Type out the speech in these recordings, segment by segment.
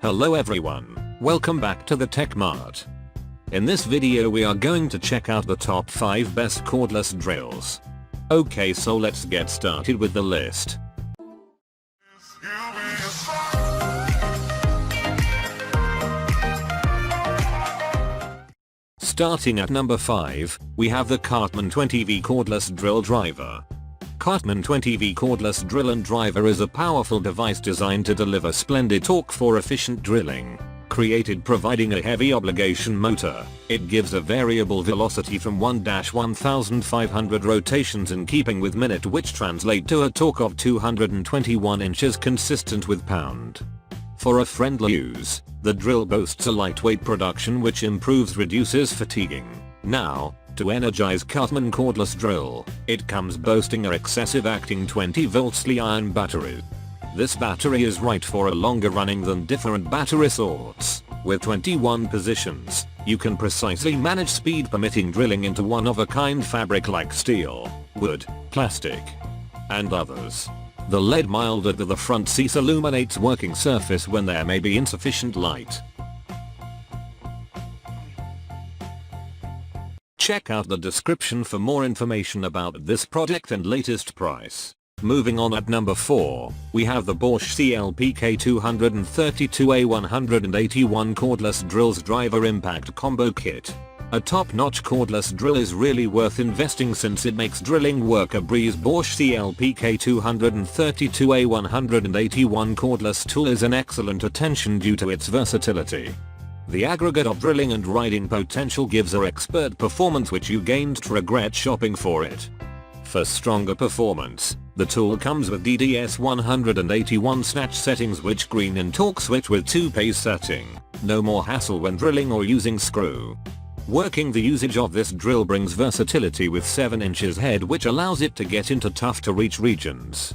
Hello everyone, welcome back to the Tech Mart. In this video we are going to check out the top 5 best cordless drills. Okay, so let's get started with the list. Starting at number 5, we have the Cartman 20V cordless drill driver. Cartman 20V cordless drill and driver is a powerful device designed to deliver splendid torque for efficient drilling. Created providing a heavy obligation motor, it gives a variable velocity from 1-1500 rotations in keeping with minute, which translate to a torque of 221 inches consistent with pound. For a friendly use, the drill boasts a lightweight production which reduces fatiguing. Now, to energize Cartman cordless drill, it comes boasting a excessive acting 20 volts Li-ion battery. This battery is right for a longer running than different battery sorts. With 21 positions, you can precisely manage speed permitting drilling into one-of-a-kind fabric like steel, wood, plastic, and others. The LED molded to the front seat illuminates working surface when there may be insufficient light. Check out the description for more information about this product and latest price. Moving on, at number 4, we have the Bosch CLPK 232A181 cordless drills driver impact combo kit. A top-notch cordless drill is really worth investing since it makes drilling work a breeze. Bosch CLPK 232A181 cordless tool is an excellent addition due to its versatility. The aggregate of drilling and riding potential gives a expert performance which you gained to regret shopping for it. For stronger performance, the tool comes with DDS 181 snatch settings which green and torque switch with 2-pace setting. No more hassle when drilling or using screw. Working the usage of this drill brings versatility with 7 inches head which allows it to get into tough to reach regions.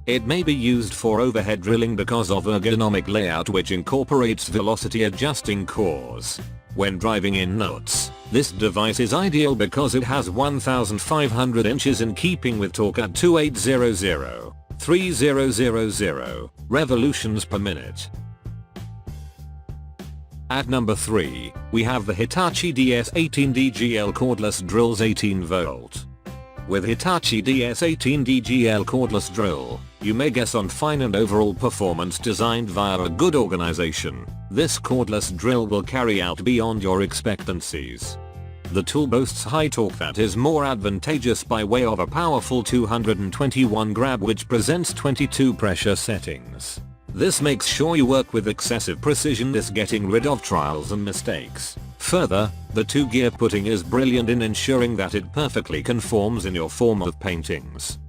It may be used for overhead drilling because of ergonomic layout which incorporates velocity adjusting cores. When driving in nuts, this device is ideal because it has 1500 inches in keeping with torque at 2800-3000 revolutions per minute. At number 3, we have the Hitachi DS18DGL cordless drills 18 volt. With Hitachi DS18DGL cordless drill, you may guess on fine and overall performance designed via a good organization. This cordless drill will carry out beyond your expectancies. The tool boasts high torque that is more advantageous by way of a powerful 221 grab which presents 22 pressure settings. This makes sure you work with excessive precision, thus getting rid of trials and mistakes. Further, the 2-gear putting is brilliant in ensuring that it perfectly conforms in your form of paintings.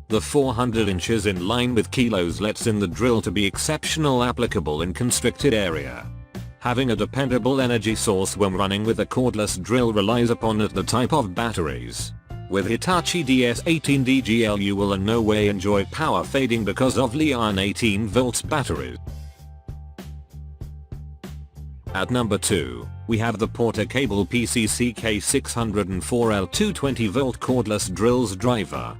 The 400 inches in line with kilos lets in the drill to be exceptional applicable in constricted area. Having a dependable energy source when running with a cordless drill relies upon the type of batteries. With Hitachi DS18DGL you will in no way enjoy power fading because of Li-ion 18 volts batteries. At number 2, we have the PORTERCABLE PCCK604L 220 volt cordless drills driver.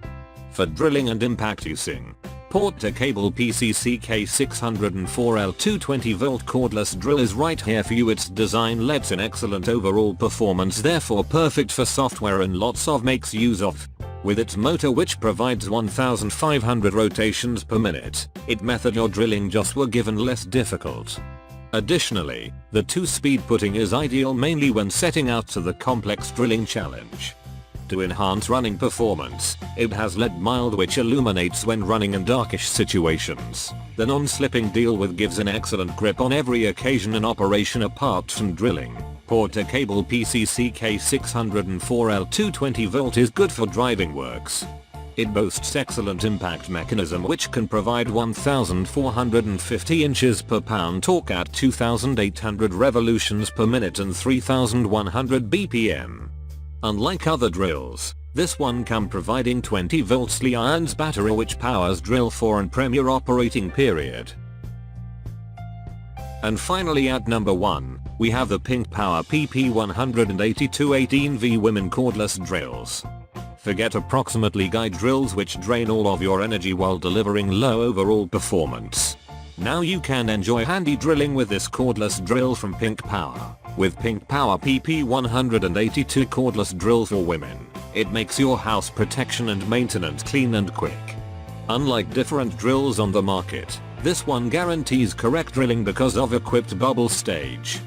For drilling and impact using, PORTERCABLE PCCK604L 220 volt cordless drill is right here for you. Its design lets in excellent overall performance, therefore perfect for software and lots of makes use of. With its motor which provides 1500 rotations per minute, it method your drilling just were given less difficult. Additionally, the 2-speed putting is ideal mainly when setting out to the complex drilling challenge. To enhance running performance, it has LED mild which illuminates when running in darkish situations. The non-slipping deal with gives an excellent grip on every occasion in operation apart from drilling. PORTERCABLE PCCK604L 220 volt is good for driving works. It boasts excellent impact mechanism which can provide 1450 inches per pound torque at 2800 revolutions per minute and 3100 BPM. Unlike other drills, this one can providing 20 volts Li-ions battery which powers drill for an premier operating period. And finally at number 1, we have the Pink Power PP18218V women cordless drills. Forget approximately guide drills which drain all of your energy while delivering low overall performance. Now you can enjoy handy drilling with this cordless drill from Pink Power. With Pink Power PP182 cordless drill for women, it makes your house protection and maintenance clean and quick. Unlike different drills on the market, this one guarantees correct drilling because of equipped bubble stage.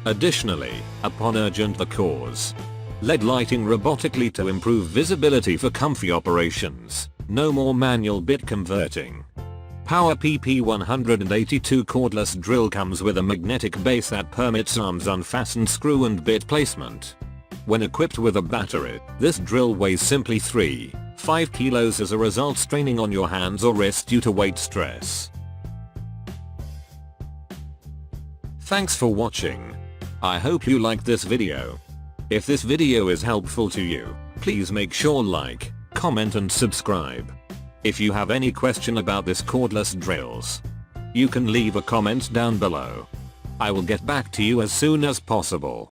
Additionally, upon urgent the cause, LED lighting robotically to improve visibility for comfy operations. No more manual bit converting. Power PP182 cordless drill comes with a magnetic base that permits arms unfastened screw and bit placement. When equipped with a battery, this drill weighs simply 3.5 kilos as a result straining on your hands or wrist due to weight stress. Thanks for watching. I hope you liked this video. If this video is helpful to you, please make sure like, comment and subscribe. If you have any question about this cordless drills, you can leave a comment down below. I will get back to you as soon as possible.